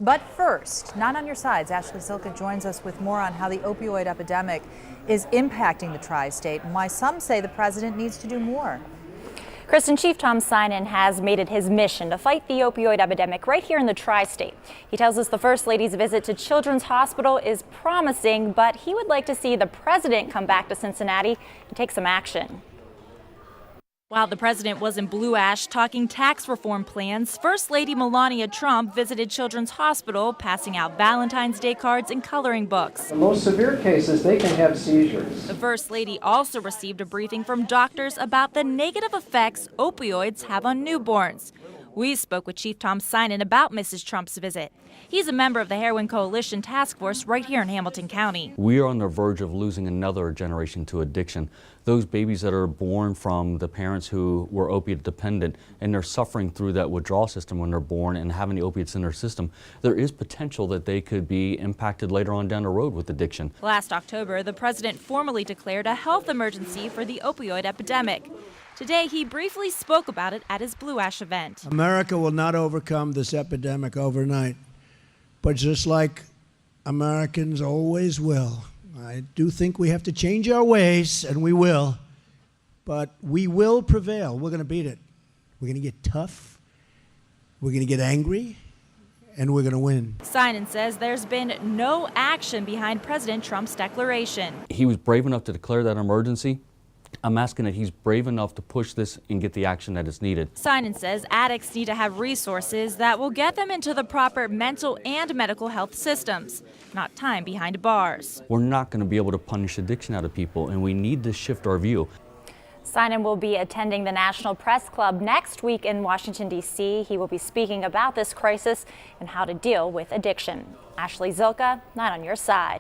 But first, not on your sides, Ashley Zilka joins us with more on how the opioid epidemic is impacting the tri-state and why some say the president needs to do more. Kristen, Chief Tom Synan has made it his mission to fight the opioid epidemic right here in the tri-state. He tells us the First Lady's visit to Children's Hospital is promising, but he would like to see the president come back to Cincinnati and take some action. While the president was in Blue Ash talking tax reform plans, First Lady Melania Trump visited Children's Hospital, passing out Valentine's Day cards and coloring books. In most severe cases, they can have seizures. The First Lady also received a briefing from doctors about the negative effects opioids have on newborns. We spoke with Chief Tom Synan about Mrs. Trump's visit. He's a member of the Heroin Coalition Task Force right here in Hamilton County. We are on the verge of losing another generation to addiction. Those babies that are born from the parents who were opiate dependent and they're suffering through that withdrawal system when they're born and having the opiates in their system, there is potential that they could be impacted later on down the road with addiction. Last October, the president formally declared a health emergency for the opioid epidemic. Today, he briefly spoke about it at his Blue Ash event. America will not overcome this epidemic overnight, but just like Americans always will, I do think we have to change our ways, and we will, but we will prevail. We're going to beat it. We're going to get tough, we're going to get angry, and we're going to win. Synan says there's been no action behind President Trump's declaration. He was brave enough to declare that emergency. I'm asking that he's brave enough to push this and get the action that is needed. Synan says addicts need to have resources that will get them into the proper mental and medical health systems, not time behind bars. We're not going to be able to punish addiction out of people, and we need to shift our view. Synan will be attending the National Press Club next week in Washington, D.C. He will be speaking about this crisis and how to deal with addiction. Ashley Zilka, not on your side.